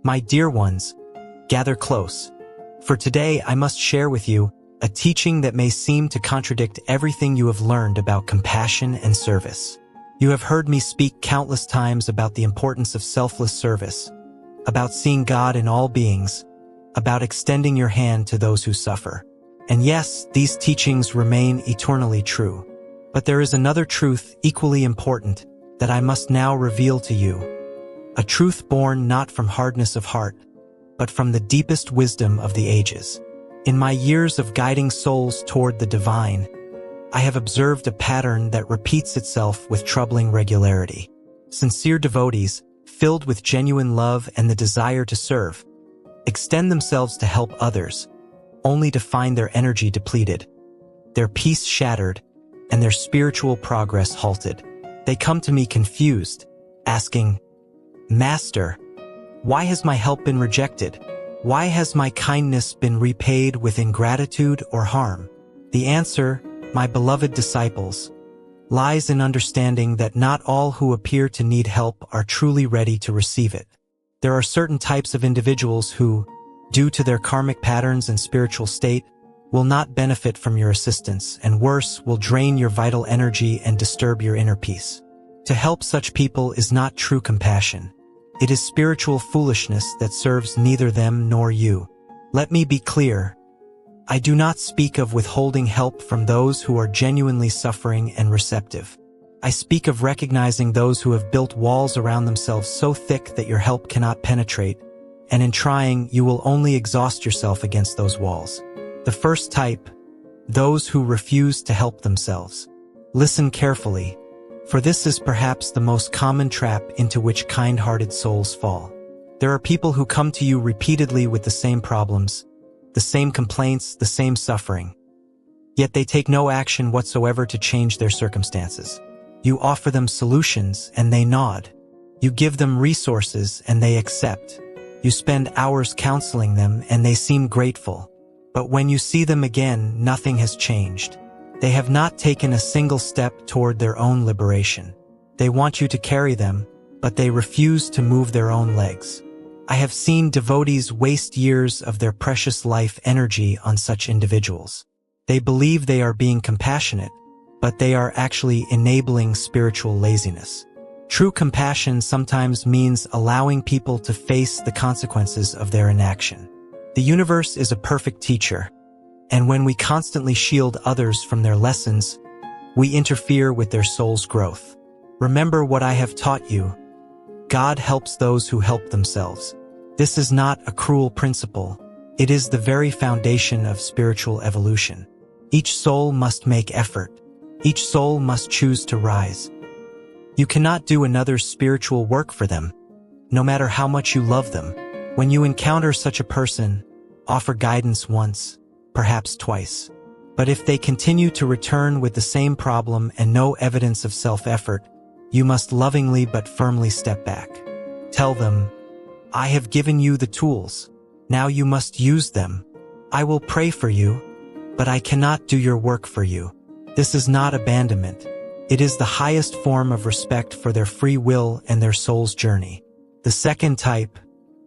My dear ones, gather close. For today I must share with you a teaching that may seem to contradict everything you have learned about compassion and service. You have heard me speak countless times about the importance of selfless service, about seeing God in all beings, about extending your hand to those who suffer. And yes, these teachings remain eternally true. But there is another truth equally important that I must now reveal to you. A truth born not from hardness of heart, but from the deepest wisdom of the ages. In my years of guiding souls toward the divine, I have observed a pattern that repeats itself with troubling regularity. Sincere devotees, filled with genuine love and the desire to serve, extend themselves to help others, only to find their energy depleted, their peace shattered, and their spiritual progress halted. They come to me confused, asking, "Master, why has my help been rejected? Why has my kindness been repaid with ingratitude or harm?" The answer, my beloved disciples, lies in understanding that not all who appear to need help are truly ready to receive it. There are certain types of individuals who, due to their karmic patterns and spiritual state, will not benefit from your assistance, and worse, will drain your vital energy and disturb your inner peace. To help such people is not true compassion. It is spiritual foolishness that serves neither them nor you. Let me be clear. I do not speak of withholding help from those who are genuinely suffering and receptive. I speak of recognizing those who have built walls around themselves so thick that your help cannot penetrate, and in trying, you will only exhaust yourself against those walls. The first type, those who refuse to help themselves. Listen carefully, for this is perhaps the most common trap into which kind-hearted souls fall. There are people who come to you repeatedly with the same problems, the same complaints, the same suffering. Yet they take no action whatsoever to change their circumstances. You offer them solutions and they nod. You give them resources and they accept. You spend hours counseling them and they seem grateful. But when you see them again, nothing has changed. They have not taken a single step toward their own liberation. They want you to carry them, but they refuse to move their own legs. I have seen devotees waste years of their precious life energy on such individuals. They believe they are being compassionate, but they are actually enabling spiritual laziness. True compassion sometimes means allowing people to face the consequences of their inaction. The universe is a perfect teacher, and when we constantly shield others from their lessons, we interfere with their soul's growth. Remember what I have taught you. God helps those who help themselves. This is not a cruel principle. It is the very foundation of spiritual evolution. Each soul must make effort. Each soul must choose to rise. You cannot do another's spiritual work for them, no matter how much you love them. When you encounter such a person, offer guidance once, perhaps twice. But if they continue to return with the same problem and no evidence of self-effort, you must lovingly but firmly step back. Tell them, "I have given you the tools. Now you must use them. I will pray for you, but I cannot do your work for you." This is not abandonment. It is the highest form of respect for their free will and their soul's journey. The second type,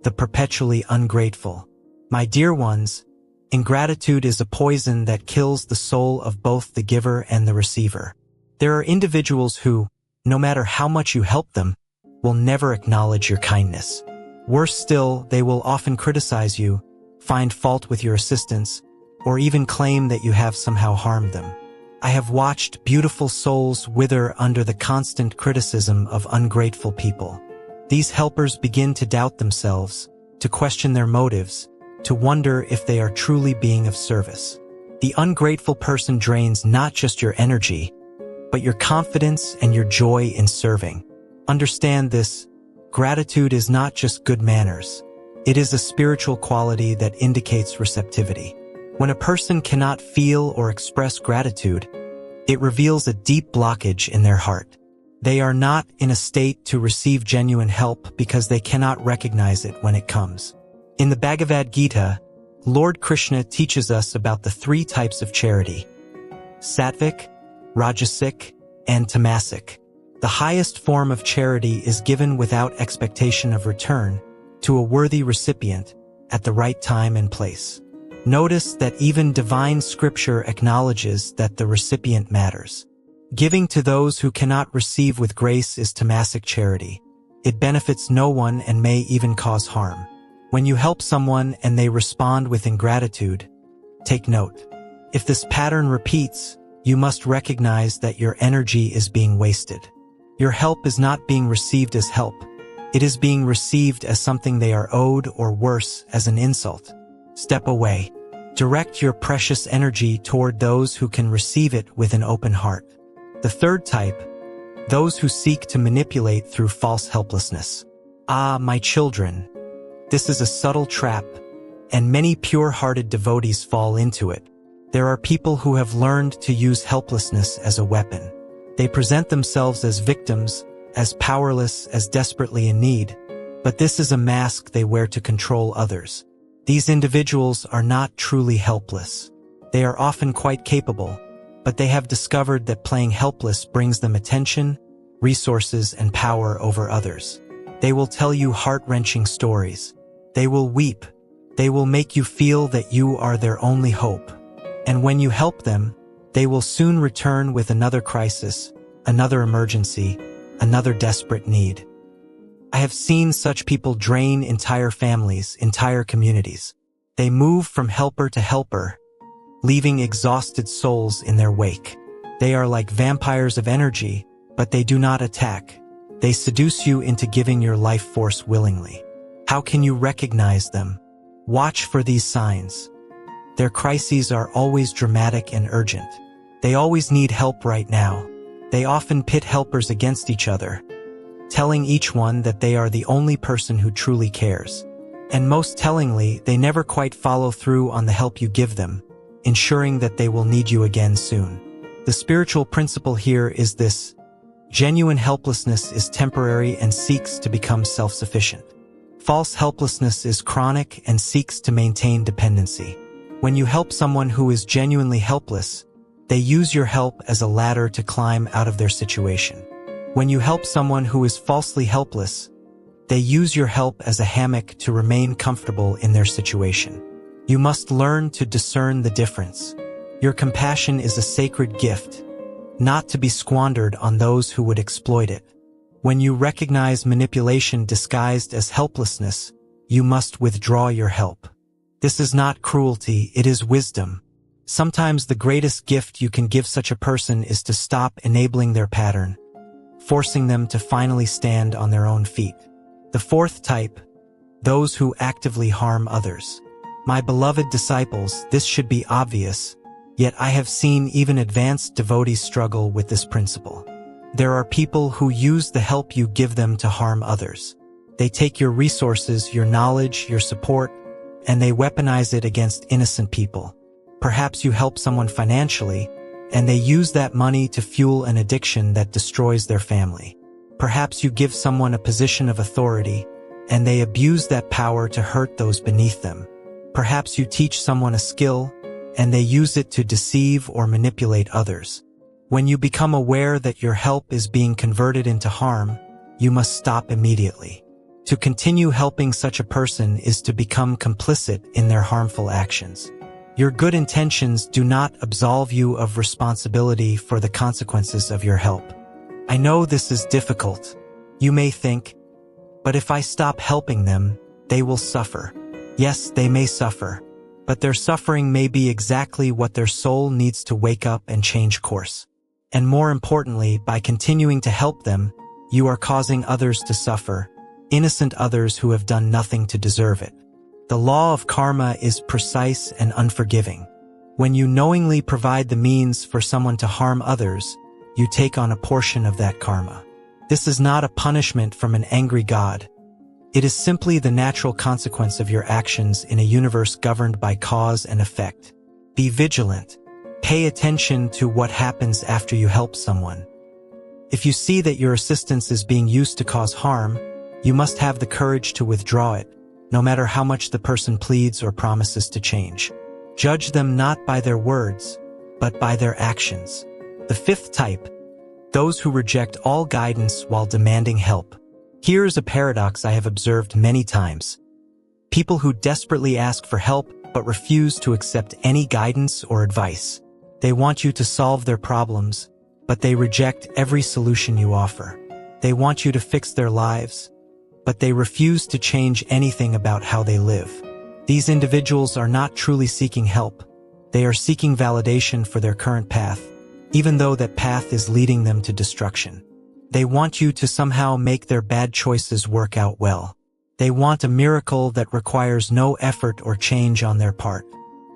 the perpetually ungrateful. My dear ones, ingratitude is a poison that kills the soul of both the giver and the receiver. There are individuals who, no matter how much you help them, will never acknowledge your kindness. Worse still, they will often criticize you, find fault with your assistance, or even claim that you have somehow harmed them. I have watched beautiful souls wither under the constant criticism of ungrateful people. These helpers begin to doubt themselves, to question their motives, to wonder if they are truly being of service. The ungrateful person drains not just your energy, but your confidence and your joy in serving. Understand this, gratitude is not just good manners. It is a spiritual quality that indicates receptivity. When a person cannot feel or express gratitude, it reveals a deep blockage in their heart. They are not in a state to receive genuine help because they cannot recognize it when it comes. In the Bhagavad Gita, Lord Krishna teaches us about the three types of charity: sattvic, rajasic, and tamasic. The highest form of charity is given without expectation of return, to a worthy recipient at the right time and place. Notice that even divine scripture acknowledges that the recipient matters. Giving to those who cannot receive with grace is tamasic charity. It benefits no one and may even cause harm. When you help someone and they respond with ingratitude, take note. If this pattern repeats, you must recognize that your energy is being wasted. Your help is not being received as help. It is being received as something they are owed, or worse, as an insult. Step away. Direct your precious energy toward those who can receive it with an open heart. The third type, those who seek to manipulate through false helplessness. Ah, my children, this is a subtle trap, and many pure-hearted devotees fall into it. There are people who have learned to use helplessness as a weapon. They present themselves as victims, as powerless, as desperately in need, but this is a mask they wear to control others. These individuals are not truly helpless. They are often quite capable, but they have discovered that playing helpless brings them attention, resources, and power over others. They will tell you heart-wrenching stories. They will weep. They will make you feel that you are their only hope. And when you help them, they will soon return with another crisis, another emergency, another desperate need. I have seen such people drain entire families, entire communities. They move from helper to helper, leaving exhausted souls in their wake. They are like vampires of energy, but they do not attack. They seduce you into giving your life force willingly. How can you recognize them? Watch for these signs. Their crises are always dramatic and urgent. They always need help right now. They often pit helpers against each other, telling each one that they are the only person who truly cares. And most tellingly, they never quite follow through on the help you give them, ensuring that they will need you again soon. The spiritual principle here is this: genuine helplessness is temporary and seeks to become self-sufficient. False helplessness is chronic and seeks to maintain dependency. When you help someone who is genuinely helpless, they use your help as a ladder to climb out of their situation. When you help someone who is falsely helpless, they use your help as a hammock to remain comfortable in their situation. You must learn to discern the difference. Your compassion is a sacred gift, not to be squandered on those who would exploit it. When you recognize manipulation disguised as helplessness, you must withdraw your help. This is not cruelty, it is wisdom. Sometimes the greatest gift you can give such a person is to stop enabling their pattern, forcing them to finally stand on their own feet. The fourth type, those who actively harm others. My beloved disciples, this should be obvious, yet I have seen even advanced devotees struggle with this principle. There are people who use the help you give them to harm others. They take your resources, your knowledge, your support, and they weaponize it against innocent people. Perhaps you help someone financially, and they use that money to fuel an addiction that destroys their family. Perhaps you give someone a position of authority, and they abuse that power to hurt those beneath them. Perhaps you teach someone a skill, and they use it to deceive or manipulate others. When you become aware that your help is being converted into harm, you must stop immediately. To continue helping such a person is to become complicit in their harmful actions. Your good intentions do not absolve you of responsibility for the consequences of your help. I know this is difficult. You may think, but if I stop helping them, they will suffer. Yes, they may suffer, but their suffering may be exactly what their soul needs to wake up and change course. And more importantly, by continuing to help them, you are causing others to suffer, innocent others who have done nothing to deserve it. The law of karma is precise and unforgiving. When you knowingly provide the means for someone to harm others, you take on a portion of that karma. This is not a punishment from an angry God. It is simply the natural consequence of your actions in a universe governed by cause and effect. Be vigilant. Pay attention to what happens after you help someone. If you see that your assistance is being used to cause harm, you must have the courage to withdraw it, no matter how much the person pleads or promises to change. Judge them not by their words, but by their actions. The fifth type, those who reject all guidance while demanding help. Here's a paradox I have observed many times. People who desperately ask for help but refuse to accept any guidance or advice. They want you to solve their problems, but they reject every solution you offer. They want you to fix their lives, but they refuse to change anything about how they live. These individuals are not truly seeking help. They are seeking validation for their current path, even though that path is leading them to destruction. They want you to somehow make their bad choices work out well. They want a miracle that requires no effort or change on their part.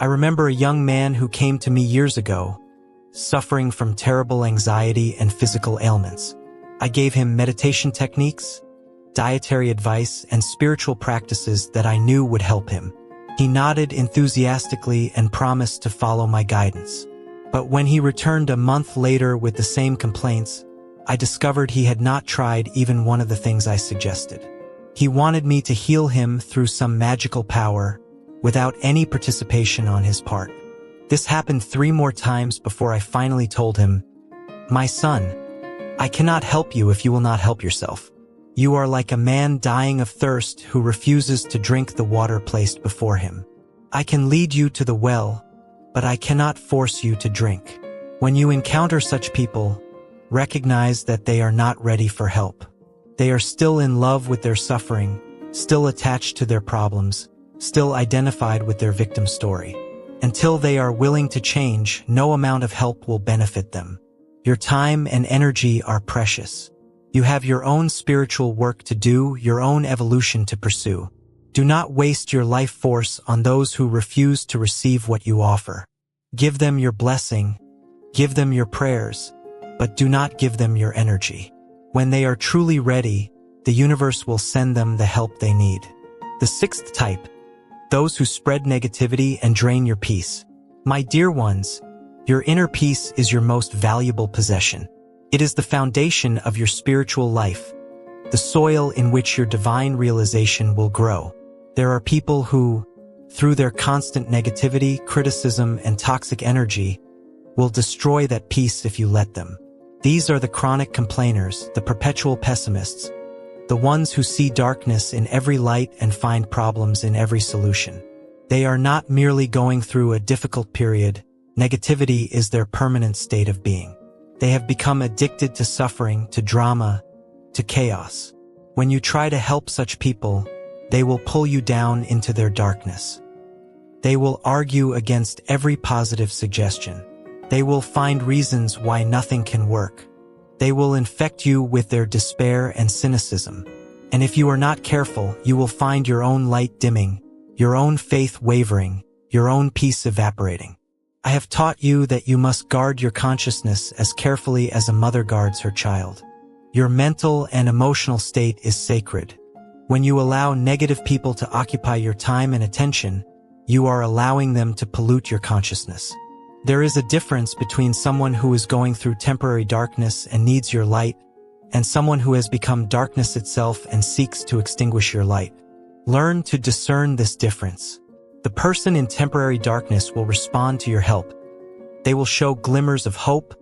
I remember a young man who came to me years ago, suffering from terrible anxiety and physical ailments. I gave him meditation techniques, dietary advice, and spiritual practices that I knew would help him. He nodded enthusiastically and promised to follow my guidance. But when he returned a month later with the same complaints, I discovered he had not tried even one of the things I suggested. He wanted me to heal him through some magical power, without any participation on his part. This happened 3 more times before I finally told him, "My son, I cannot help you if you will not help yourself. You are like a man dying of thirst who refuses to drink the water placed before him. I can lead you to the well, but I cannot force you to drink." When you encounter such people, recognize that they are not ready for help. They are still in love with their suffering, still attached to their problems, still identified with their victim story. Until they are willing to change, no amount of help will benefit them. Your time and energy are precious. You have your own spiritual work to do, your own evolution to pursue. Do not waste your life force on those who refuse to receive what you offer. Give them your blessing, give them your prayers, but do not give them your energy. When they are truly ready, the universe will send them the help they need. The 6th type, those who spread negativity and drain your peace. My dear ones, your inner peace is your most valuable possession. It is the foundation of your spiritual life, the soil in which your divine realization will grow. There are people who, through their constant negativity, criticism, and toxic energy, will destroy that peace if you let them. These are the chronic complainers, the perpetual pessimists, the ones who see darkness in every light and find problems in every solution. They are not merely going through a difficult period. Negativity is their permanent state of being. They have become addicted to suffering, to drama, to chaos. When you try to help such people, they will pull you down into their darkness. They will argue against every positive suggestion. They will find reasons why nothing can work. They will infect you with their despair and cynicism. And if you are not careful, you will find your own light dimming, your own faith wavering, your own peace evaporating. I have taught you that you must guard your consciousness as carefully as a mother guards her child. Your mental and emotional state is sacred. When you allow negative people to occupy your time and attention, you are allowing them to pollute your consciousness. There is a difference between someone who is going through temporary darkness and needs your light, and someone who has become darkness itself and seeks to extinguish your light. Learn to discern this difference. The person in temporary darkness will respond to your help. They will show glimmers of hope,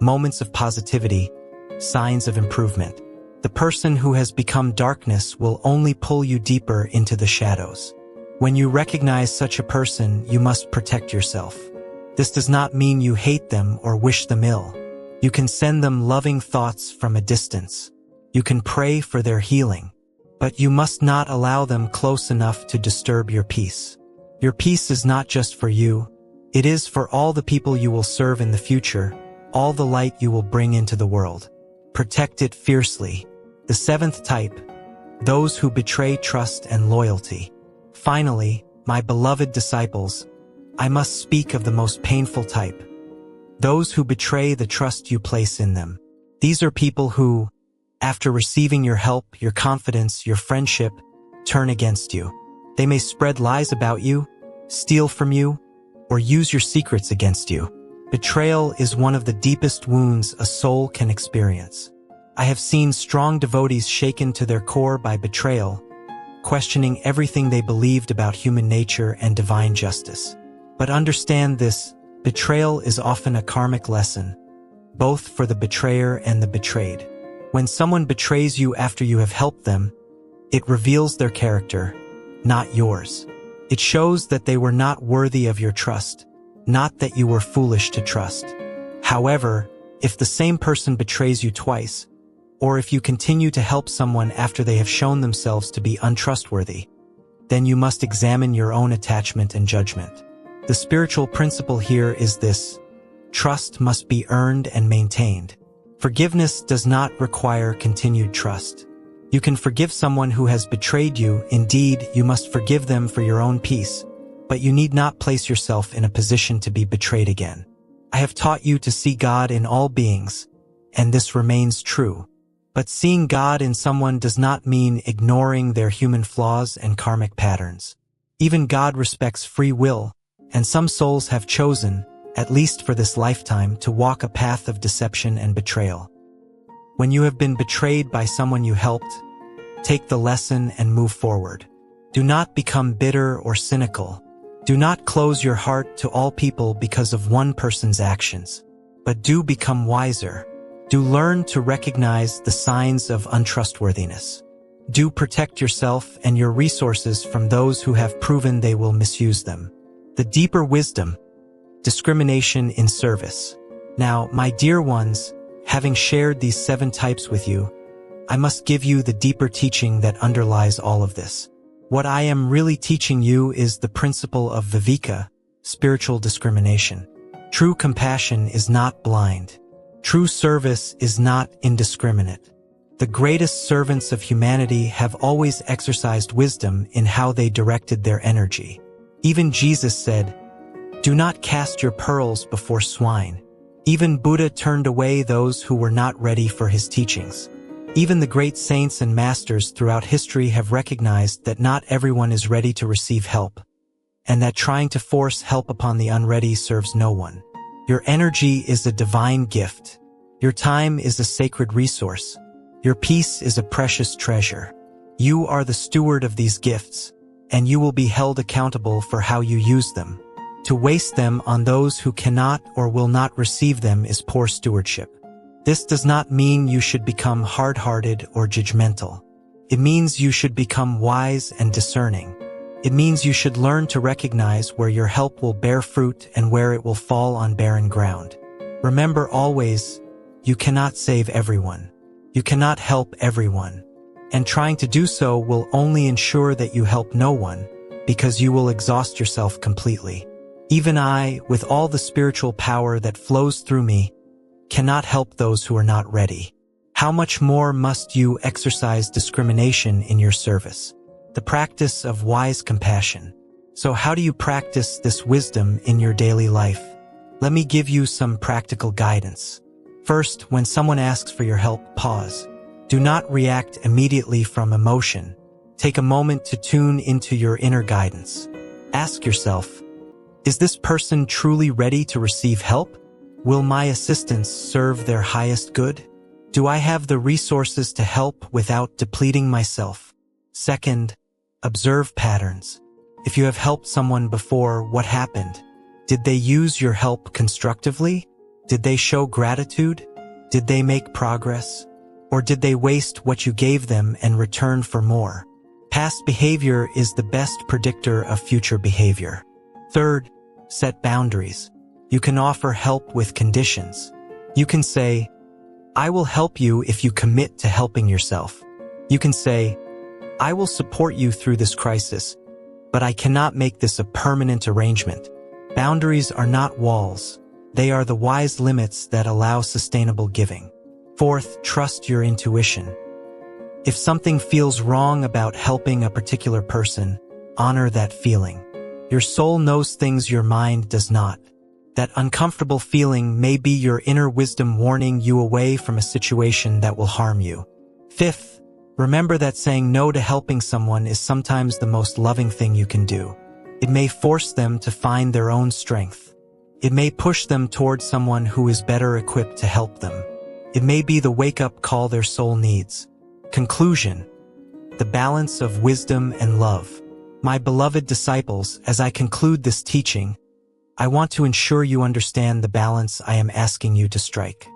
moments of positivity, signs of improvement. The person who has become darkness will only pull you deeper into the shadows. When you recognize such a person, you must protect yourself. This does not mean you hate them or wish them ill. You can send them loving thoughts from a distance. You can pray for their healing. But you must not allow them close enough to disturb your peace. Your peace is not just for you. It is for all the people you will serve in the future, all the light you will bring into the world. Protect it fiercely. The 7th type, those who betray trust and loyalty. Finally, my beloved disciples, I must speak of the most painful type. Those who betray the trust you place in them. These are people who, after receiving your help, your confidence, your friendship, turn against you. They may spread lies about you, steal from you, or use your secrets against you. Betrayal is one of the deepest wounds a soul can experience. I have seen strong devotees shaken to their core by betrayal, questioning everything they believed about human nature and divine justice. But understand this, betrayal is often a karmic lesson, both for the betrayer and the betrayed. When someone betrays you after you have helped them, it reveals their character, not yours. It shows that they were not worthy of your trust, not that you were foolish to trust. However, if the same person betrays you twice, or if you continue to help someone after they have shown themselves to be untrustworthy, then you must examine your own attachment and judgment. The spiritual principle here is this: trust must be earned and maintained. Forgiveness does not require continued trust. You can forgive someone who has betrayed you. Indeed, you must forgive them for your own peace, but you need not place yourself in a position to be betrayed again. I have taught you to see God in all beings, and this remains true. But seeing God in someone does not mean ignoring their human flaws and karmic patterns. Even God respects free will, and some souls have chosen, at least for this lifetime, to walk a path of deception and betrayal. When you have been betrayed by someone you helped, take the lesson and move forward. Do not become bitter or cynical. Do not close your heart to all people because of one person's actions, but do become wiser. Do learn to recognize the signs of untrustworthiness. Do protect yourself and your resources from those who have proven they will misuse them. The deeper wisdom: discrimination in service. Now, my dear ones, having shared these 7 types with you, I must give you the deeper teaching that underlies all of this. What I am really teaching you is the principle of viveka, spiritual discrimination. True compassion is not blind. True service is not indiscriminate. The greatest servants of humanity have always exercised wisdom in how they directed their energy. Even Jesus said, "Do not cast your pearls before swine." Even Buddha turned away those who were not ready for his teachings. Even the great saints and masters throughout history have recognized that not everyone is ready to receive help, and that trying to force help upon the unready serves no one. Your energy is a divine gift. Your time is a sacred resource. Your peace is a precious treasure. You are the steward of these gifts, and you will be held accountable for how you use them. To waste them on those who cannot or will not receive them is poor stewardship. This does not mean you should become hard-hearted or judgmental. It means you should become wise and discerning. It means you should learn to recognize where your help will bear fruit and where it will fall on barren ground. Remember always, you cannot save everyone. You cannot help everyone. And trying to do so will only ensure that you help no one, because you will exhaust yourself completely. Even I, with all the spiritual power that flows through me, cannot help those who are not ready. How much more must you exercise discrimination in your service? The practice of wise compassion. So how do you practice this wisdom in your daily life? Let me give you some practical guidance. First, when someone asks for your help, pause. Do not react immediately from emotion. Take a moment to tune into your inner guidance. Ask yourself, is this person truly ready to receive help? Will my assistance serve their highest good? Do I have the resources to help without depleting myself? Second, observe patterns. If you have helped someone before, what happened? Did they use your help constructively? Did they show gratitude? Did they make progress? Or did they waste what you gave them and return for more? Past behavior is the best predictor of future behavior. Third, set boundaries. You can offer help with conditions. You can say, I will help you if you commit to helping yourself. You can say, I will support you through this crisis, but I cannot make this a permanent arrangement. Boundaries are not walls. They are the wise limits that allow sustainable giving. Fourth, trust your intuition. If something feels wrong about helping a particular person, honor that feeling. Your soul knows things your mind does not. That uncomfortable feeling may be your inner wisdom warning you away from a situation that will harm you. Fifth, remember that saying no to helping someone is sometimes the most loving thing you can do. It may force them to find their own strength. It may push them toward someone who is better equipped to help them. It may be the wake-up call their soul needs. Conclusion: the balance of wisdom and love. My beloved disciples, as I conclude this teaching, I want to ensure you understand the balance I am asking you to strike.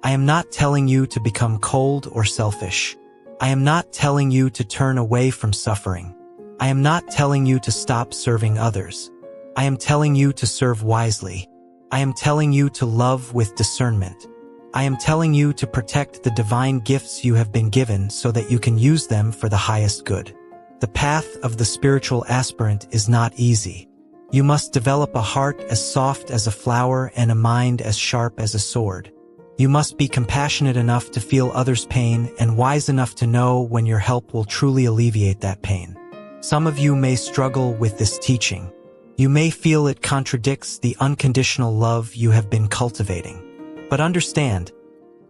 I am not telling you to become cold or selfish. I am not telling you to turn away from suffering. I am not telling you to stop serving others. I am telling you to serve wisely. I am telling you to love with discernment. I am telling you to protect the divine gifts you have been given so that you can use them for the highest good. The path of the spiritual aspirant is not easy. You must develop a heart as soft as a flower and a mind as sharp as a sword. You must be compassionate enough to feel others' pain and wise enough to know when your help will truly alleviate that pain. Some of you may struggle with this teaching. You may feel it contradicts the unconditional love you have been cultivating. But understand,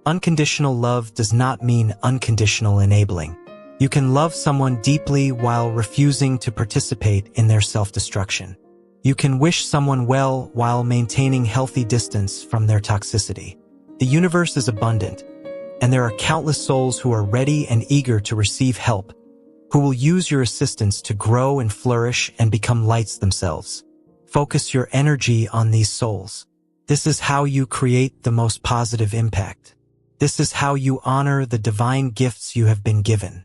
unconditional love does not mean unconditional enabling. You can love someone deeply while refusing to participate in their self-destruction. You can wish someone well while maintaining healthy distance from their toxicity. The universe is abundant, and there are countless souls who are ready and eager to receive help, who will use your assistance to grow and flourish and become lights themselves. Focus your energy on these souls. This is how you create the most positive impact. This is how you honor the divine gifts you have been given.